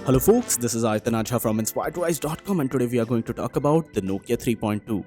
Hello folks, this is Aitan Ajha from inspiredwise.com and today we are going to talk about the Nokia 3.2.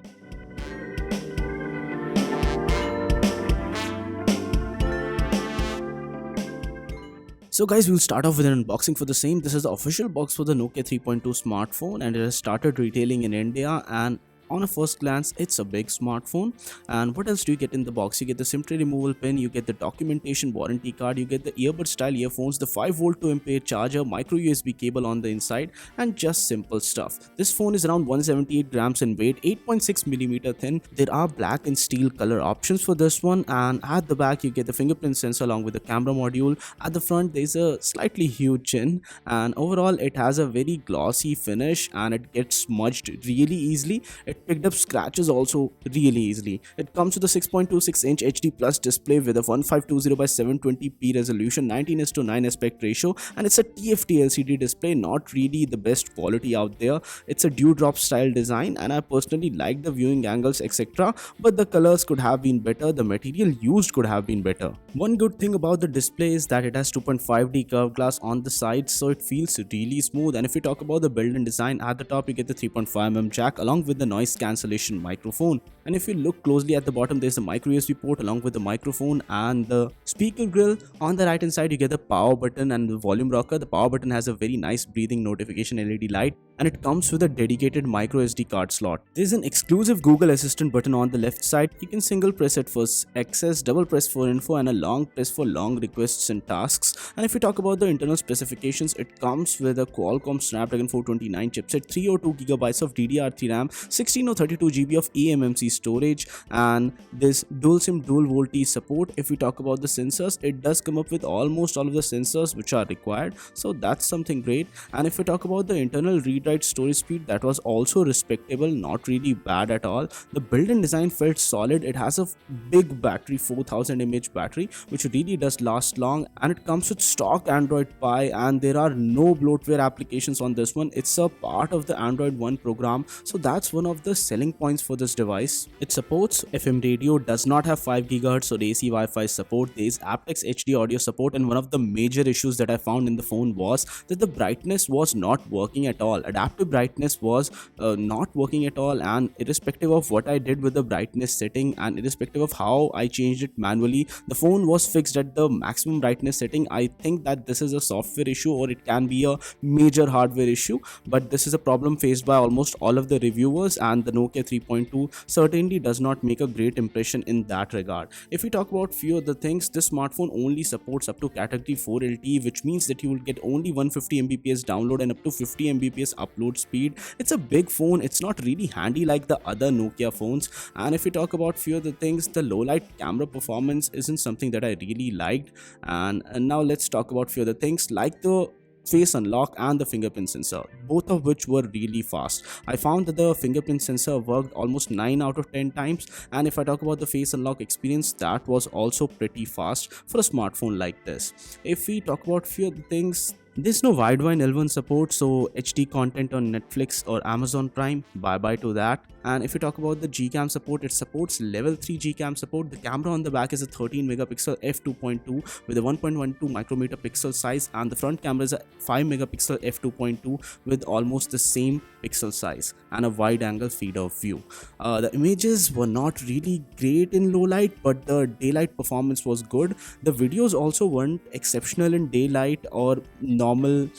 So guys, we'll start off with an unboxing for the same. This is the official box for the Nokia 3.2 smartphone and it has started retailing in India, and on a first glance it's a big smartphone. And what else do you get in the box? You get the SIM tray removal pin, you get the documentation warranty card, you get the earbud style earphones, the 5-volt 2 Ah charger, micro USB cable on the inside, and just simple stuff. This phone is around 178 grams in weight, 8.6 millimeter thin. There are black and steel color options for this one, and at the back you get the fingerprint sensor along with the camera module. At the front there is a slightly huge chin, and overall it has a very glossy finish and it gets smudged really easily. It picked up scratches also really easily. It comes with a 6.26-inch HD plus display with a 1520 by 720p resolution, 19:9 aspect ratio, and it's a TFT LCD display, not really the best quality out there. It's a dewdrop style design and I personally like the viewing angles etc, but the colors could have been better, the material used could have been better. One good thing about the display is that it has 2.5D curved glass on the sides, so it feels really smooth. And if we talk about the build and design, at the top you get the 3.5mm jack along with the noise cancellation microphone, and if you look closely at the bottom there's a micro USB port along with the microphone and the speaker grill. On the right hand side you get the power button and the volume rocker. The power button has a very nice breathing notification LED light, and it comes with a dedicated micro SD card slot. There's an exclusive Google Assistant button on the left side. You can single press it for access, double press for info, and a long press for long requests and tasks. And if we talk about the internal specifications, it comes with a Qualcomm Snapdragon 429 chipset, 302GB of DDR3 RAM, 16 or 32GB of eMMC storage, and this dual SIM dual VoLTE support. If we talk about the sensors, it does come up with almost all of the sensors which are required, so that's something great. And if we talk about the internal read-write storage speed, that was also respectable, not really bad at all. The build and design felt solid. It has a big battery, 4000 mAh battery, which really does last long, and it comes with stock Android Pie, and there are no bloatware applications on this one. It's a part of the Android One program, so that's one of the selling points for this device. It supports FM radio, does not have 5 GHz or AC Wi-Fi support. There is aptX HD audio support, and one of the major issues that I found in the phone was that the brightness was not working at all. Adaptive brightness was not working at all, and irrespective of what I did with the brightness setting and irrespective of how I changed it manually, the phone was fixed at the maximum brightness setting. I think that this is a software issue or it can be a major hardware issue, but this is a problem faced by almost all of the reviewers, and the Nokia 3.2 certainly does not make a great impression in that regard. If we talk about few other things, this smartphone only supports up to category 4 LTE, which means that you will get only 150 Mbps download and up to 50 Mbps upload speed. It's a big phone, it's not really handy like the other Nokia phones. And if we talk about few other things, the low light camera performance isn't something that I really liked. And now let's talk about few other things like the face unlock and the fingerprint sensor, both of which were really fast. I found that the fingerprint sensor worked almost 9 out of 10 times, and if I talk about the face unlock experience, that was also pretty fast for a smartphone like this. If we talk about few other things, there's no wideband L1 support, so HD content on Netflix or Amazon Prime, bye bye to that. And if you talk about the Gcam support, it supports level 3 Gcam support. The camera on the back is a 13 megapixel f2.2 with a 1.12 micrometer pixel size, and the front camera is a 5 megapixel f2.2 with almost the same pixel size and a wide angle field of view. The images were not really great in low light, but the daylight performance was good. The videos also weren't exceptional in daylight or normal,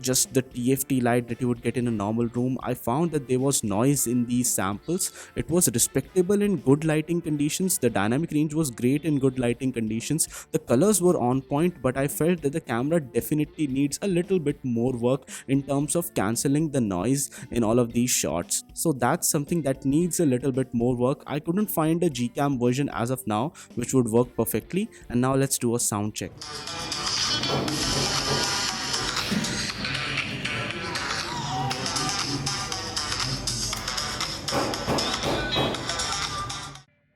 just the TFT light that you would get in a normal room. I found that there was noise in these samples. It was respectable in good lighting conditions. The dynamic range was great in good lighting conditions. The colors were on point, but I felt that the camera definitely needs a little bit more work in terms of cancelling the noise in all of these shots. So that's something that needs a little bit more work. I couldn't find a Gcam version as of now which would work perfectly. And now let's do a sound check.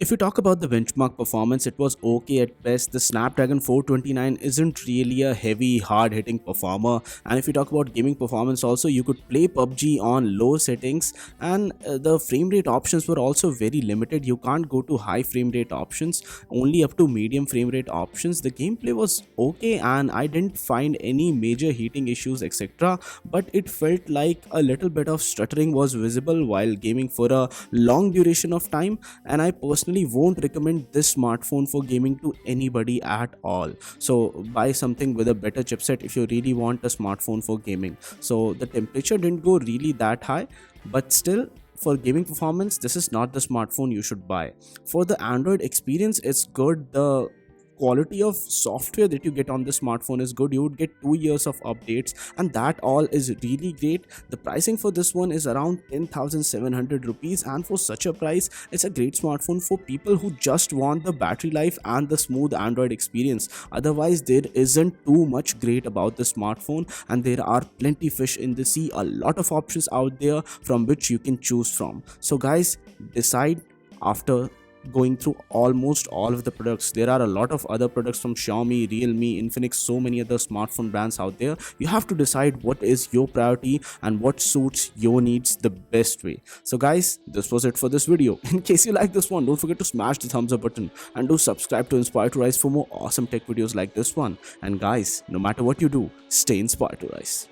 If you talk about the benchmark performance, it was okay at best. The Snapdragon 429 isn't really a heavy, hard hitting performer. And if you talk about gaming performance, also, you could play PUBG on low settings, and the frame rate options were also very limited. You can't go to high frame rate options, only up to medium frame rate options. The gameplay was okay, and I didn't find any major heating issues, etc. But it felt like a little bit of stuttering was visible while gaming for a long duration of time, and I personally won't recommend this smartphone for gaming to anybody at all. So buy something with a better chipset if you really want a smartphone for gaming. So the temperature didn't go really that high, but still, for gaming performance, this is not the smartphone you should buy. For the Android experience, it's good. The quality of software that you get on the smartphone is good. You would get 2 years of updates, and that all is really great. The pricing for this one is around 10,700 rupees, and for such a price, it's a great smartphone for people who just want the battery life and the smooth Android experience. Otherwise, there isn't too much great about the smartphone, and there are plenty fish in the sea, a lot of options out there from which you can choose from. So guys, decide after going through almost all of the products. There are a lot of other products from Xiaomi, Realme, Infinix, so many other smartphone brands out there. You have to decide what is your priority and what suits your needs the best way. So guys, this was it for this video. In case you like this one, don't forget to smash the thumbs up button and do subscribe to Inspire to Rise for more awesome tech videos like this one. And guys, no matter what you do, stay inspired to rise.